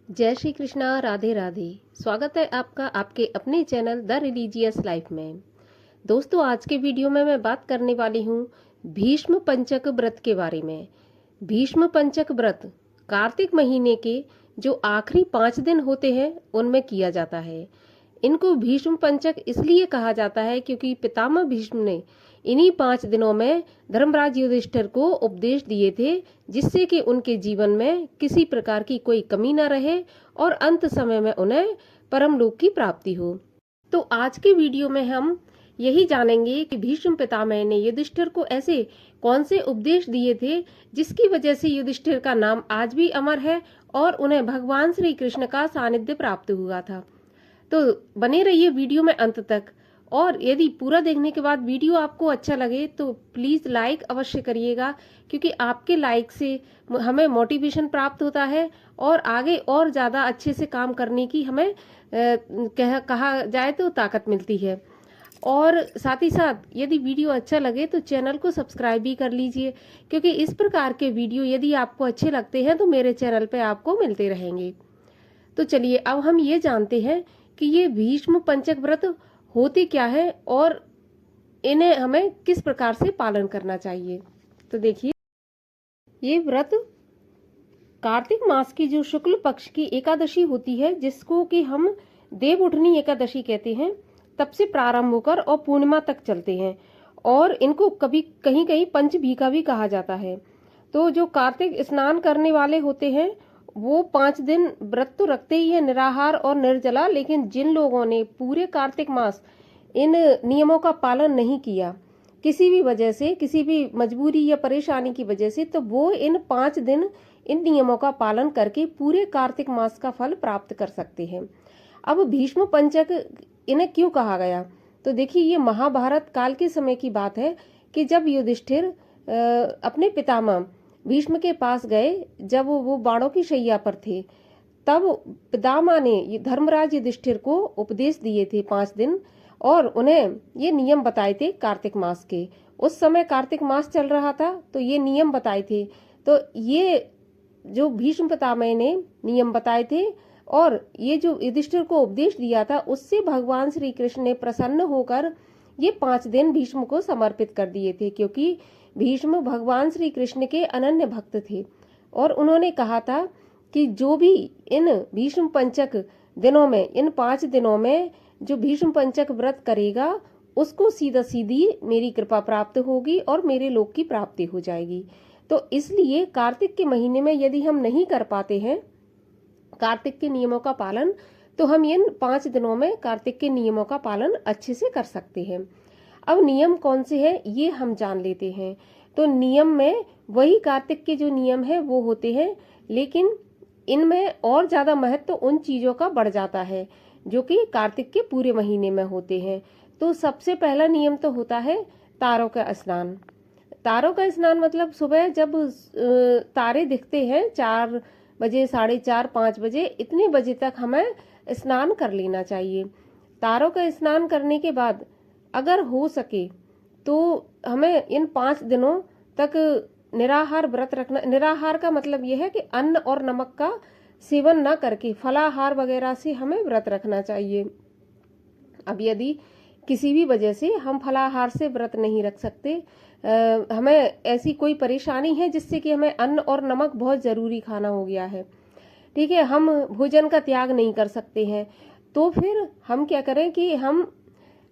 जय श्री कृष्णा। राधे राधे। स्वागत है आपका आपके अपने चैनल द रिलीजियस लाइफ में। दोस्तों, आज के वीडियो में मैं बात करने वाली हूँ भीष्म पंचक व्रत के बारे में। भीष्म पंचक व्रत कार्तिक महीने के जो आखिरी 5 दिन होते हैं उनमें किया जाता है। इनको भीष्म पंचक इसलिए कहा जाता है क्योंकि पितामह भीष्म ने इन्हीं 5 दिनों में धर्मराज युधिष्ठिर को उपदेश दिए थे, जिससे कि उनके जीवन में किसी प्रकार की कोई कमी न रहे और अंत समय में उन्हें परमलोक की प्राप्ति हो। तो आज के वीडियो में हम यही जानेंगे कि भीष्म पितामह ने युधिष्ठिर को ऐसे कौन से उपदेश दिए थे जिसकी वजह से युधिष्ठिर का नाम आज भी अमर है और उन्हें भगवान श्री कृष्ण का सानिध्य प्राप्त हुआ था। तो बने रहिए वीडियो में अंत तक, और यदि पूरा देखने के बाद वीडियो आपको अच्छा लगे तो प्लीज लाइक अवश्य करिएगा, क्योंकि आपके लाइक से हमें मोटिवेशन प्राप्त होता है और आगे और ज्यादा अच्छे से काम करने की हमें कहा जाए तो ताकत मिलती है। और साथ ही साथ यदि वीडियो अच्छा लगे तो चैनल को सब्सक्राइब भी कर लीजिए, क्योंकि इस प्रकार के वीडियो यदि आपको अच्छे लगते हैं तो मेरे चैनल पे आपको मिलते रहेंगे। तो चलिए अब हम ये जानते हैं कि ये भीष्म पंचक व्रत होते क्या है और इन्हें हमें किस प्रकार से पालन करना चाहिए। तो देखिए, ये व्रत कार्तिक मास की जो शुक्ल पक्ष की एकादशी होती है, जिसको कि हम देव उठनी एकादशी कहते हैं, तब से प्रारंभ होकर और पूर्णिमा तक चलते हैं, और इनको कभी कहीं कहीं पंचभीखा भी कहा जाता है। तो जो कार्तिक स्नान करने वाले होते हैं वो 5 दिन व्रत तो रखते ही है निराहार और निर्जला, लेकिन जिन लोगों ने पूरे कार्तिक मास इन नियमों का पालन नहीं किया किसी भी वजह से, किसी भी मजबूरी या परेशानी की वजह से, तो वो इन 5 दिन इन नियमों का पालन करके पूरे कार्तिक मास का फल प्राप्त कर सकते हैं। अब भीष्म पंचक इन्हें क्यों कहा गया, तो देखिए, ये महाभारत काल के समय की बात है कि जब युधिष्ठिर अपने पितामह भीष्म के पास गए, जब वो बाणों की शैया पर थे, तब पितामह ने धर्मराज युधिष्ठिर को उपदेश दिए थे 5 दिन, और उन्हें ये नियम बताए थे कार्तिक मास के। उस समय कार्तिक मास चल रहा था तो ये नियम बताए थे। तो ये जो भीष्म पितामह ने नियम बताए थे और ये जो युधिष्ठिर को उपदेश दिया था, उससे भगवान श्री कृष्ण ने प्रसन्न होकर ये 5 दिन भीष्म को समर्पित कर दिए थे, क्योंकि भीष्म भगवान श्री कृष्ण के अनन्य भक्त थे। और उन्होंने कहा था कि जो भी इन भीष्म पंचक दिनों में, इन 5 दिनों में जो भीष्म पंचक व्रत करेगा, उसको सीधा सीधी मेरी कृपा प्राप्त होगी और मेरे लोक की प्राप्ति हो जाएगी। तो इसलिए कार्तिक के महीने में यदि हम नहीं कर पाते हैं कार्तिक के नियमों का पालन, तो हम इन 5 दिनों में कार्तिक के नियमों का पालन अच्छे से कर सकते हैं। अब नियम कौन से हैं ये हम जान लेते हैं। तो नियम में वही कार्तिक के जो नियम है वो होते हैं, लेकिन इनमें और ज्यादा महत्व उन चीजों का बढ़ जाता है जो कि कार्तिक के पूरे महीने में होते हैं। तो सबसे पहला नियम तो होता है तारों का स्नान। तारों का स्नान मतलब सुबह जब तारे दिखते हैं 4 बजे, 4:30, 5 बजे, इतने बजे तक हमें स्नान कर लेना चाहिए। तारों का स्नान करने के बाद अगर हो सके तो हमें इन 5 दिनों तक निराहार व्रत रखना। निराहार का मतलब यह है कि अन्न और नमक का सेवन न करके फलाहार वगैरह से हमें व्रत रखना चाहिए। अब यदि किसी भी वजह से हम फलाहार से व्रत नहीं रख सकते, हमें ऐसी कोई परेशानी है जिससे कि हमें अन्न और नमक बहुत जरूरी खाना हो गया है, ठीक है, हम भोजन का त्याग नहीं कर सकते हैं, तो फिर हम क्या करें कि हम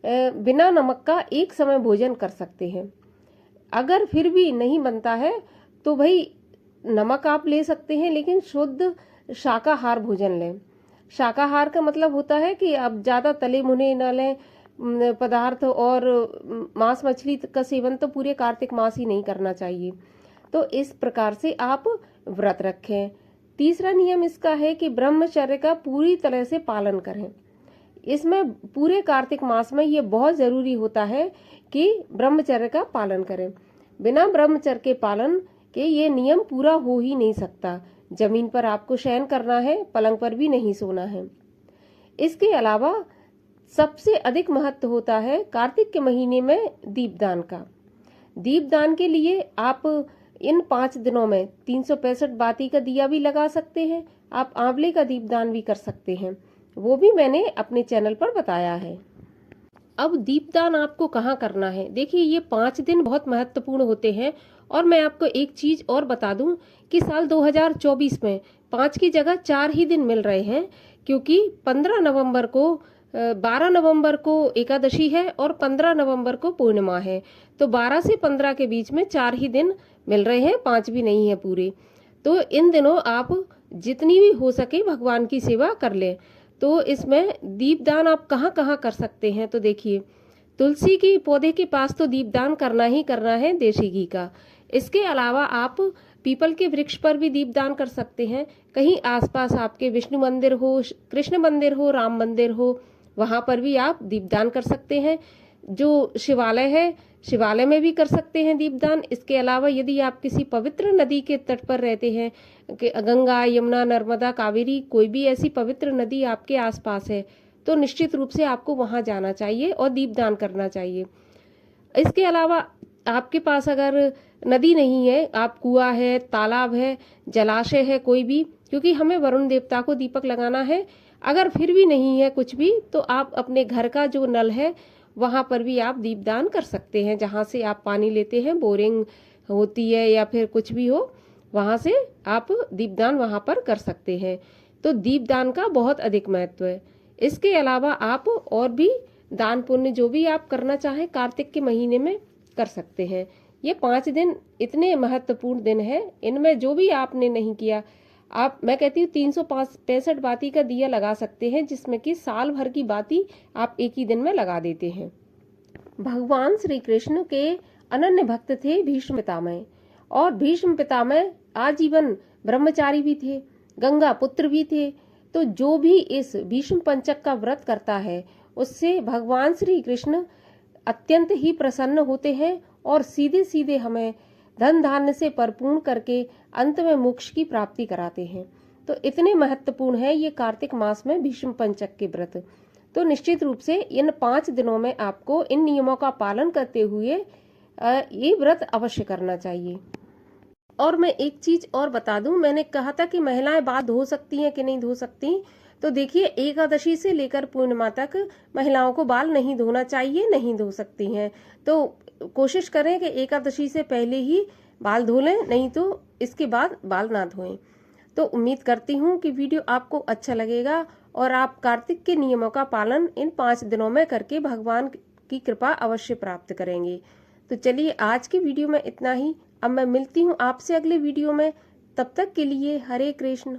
बिना नमक का एक समय भोजन कर सकते हैं। अगर फिर भी नहीं बनता है तो भाई नमक आप ले सकते हैं, लेकिन शुद्ध शाकाहार भोजन लें। शाकाहार का मतलब होता है कि आप ज्यादा तले भुने न लें पदार्थ, और मांस मछली का सेवन तो पूरे कार्तिक मास ही नहीं करना चाहिए। तो इस प्रकार से आप व्रत रखें। तीसरा नियम इसका है कि ब्रह्मचर्य का पूरी तरह से पालन करें। इसमें पूरे कार्तिक मास में ये बहुत जरूरी होता है कि ब्रह्मचर्य का पालन करें। बिना ब्रह्मचर्य के पालन के ये नियम पूरा हो ही नहीं सकता। जमीन पर आपको शयन करना है, पलंग पर भी नहीं सोना है। इसके अलावा सबसे अधिक महत्व होता है कार्तिक के महीने में दीपदान का। दीपदान के लिए आप इन 5 दिनों में 365 बाती का दिया भी लगा सकते हैं। आप आंवले का दीपदान भी कर सकते हैं, वो भी मैंने अपने चैनल पर बताया है। अब दीपदान आपको कहाँ करना है? देखिए, ये 5 दिन बहुत महत्वपूर्ण होते हैं। और मैं आपको एक चीज और बता दूं कि साल 2024 में 5 की जगह 4 ही दिन मिल रहे हैं, क्योंकि 15 नवंबर को 12 नवंबर को एकादशी है और 15 नवंबर को पूर्णिमा है। तो 12 से 15 के बीच में 4 ही दिन मिल रहे हैं, 5 भी नहीं है पूरे। तो इन दिनों आप जितनी भी हो सके भगवान की सेवा कर लें। तो इसमें दीपदान आप कहाँ कहाँ कर सकते हैं? तो देखिए, तुलसी के पौधे के पास तो दीपदान करना ही करना है देशी घी का। इसके अलावा आप पीपल के वृक्ष पर भी दीपदान कर सकते हैं। कहीं आसपास आपके विष्णु मंदिर हो, कृष्ण मंदिर हो, राम मंदिर हो, वहां पर भी आप दीपदान कर सकते हैं। जो शिवालय है, शिवालय में भी कर सकते हैं दीपदान। इसके अलावा यदि आप किसी पवित्र नदी के तट पर रहते हैं, कि गंगा, यमुना, नर्मदा, कावेरी, कोई भी ऐसी पवित्र नदी आपके आसपास है, तो निश्चित रूप से आपको वहां जाना चाहिए और दीपदान करना चाहिए। इसके अलावा आपके पास अगर नदी नहीं है, आप कुआं है, तालाब है, जलाशय है कोई भी, क्योंकि हमें वरुण देवता को दीपक लगाना है। अगर फिर भी नहीं है कुछ भी, तो आप अपने घर का जो नल है वहां पर भी आप दीपदान कर सकते हैं। जहां से आप पानी लेते हैं, बोरिंग होती है या फिर कुछ भी हो, वहां से आप दीपदान वहां पर कर सकते हैं। तो दीपदान का बहुत अधिक महत्व है। इसके अलावा आप और भी दान पुण्य जो भी आप करना चाहें कार्तिक के महीने में कर सकते हैं। ये 5 दिन इतने महत्वपूर्ण दिन है, इनमें जो भी आपने नहीं किया, आप, मैं कहती हूँ 365 बाती का दिया लगा सकते हैं, जिसमें कि साल भर की बाती आप एक ही दिन में लगा देते हैं। भगवान श्री कृष्ण के अनन्य भक्त थे भीष्म पितामह, और भीष्म पितामह आजीवन ब्रह्मचारी भी थे, गंगा पुत्र भी थे। तो जो भी इस भीष्म पंचक का व्रत करता है, उससे भगवान श्री कृष्ण अत्यंत ही प्रसन्न होते हैं और सीधे सीधे हमें धन धान्य से परिपूर्ण करके अंत में मोक्ष की प्राप्ति कराते हैं। तो इतने महत्वपूर्ण है ये कार्तिक मास में भीष्म पंचक के व्रत। तो निश्चित रूप से इन 5 दिनों में आपको इन नियमों का पालन करते हुए ये व्रत अवश्य करना चाहिए। और मैं एक चीज और बता दूं, मैंने कहा था कि महिलाएं बाल धो सकती हैं कि नहीं धो सकती। तो देखिए, एकादशी से लेकर पूर्णिमा तक महिलाओं को बाल नहीं धोना चाहिए, नहीं धो सकती हैं। तो कोशिश करें कि एकादशी से पहले ही बाल धो लें, नहीं तो इसके बाद बाल ना धोएं। तो उम्मीद करती हूँ कि वीडियो आपको अच्छा लगेगा और आप कार्तिक के नियमों का पालन इन 5 दिनों में करके भगवान की कृपा अवश्य प्राप्त करेंगे। तो चलिए, आज की वीडियो में इतना ही। अब मैं मिलती हूँ आपसे अगले वीडियो में। तब तक के लिए हरे कृष्ण।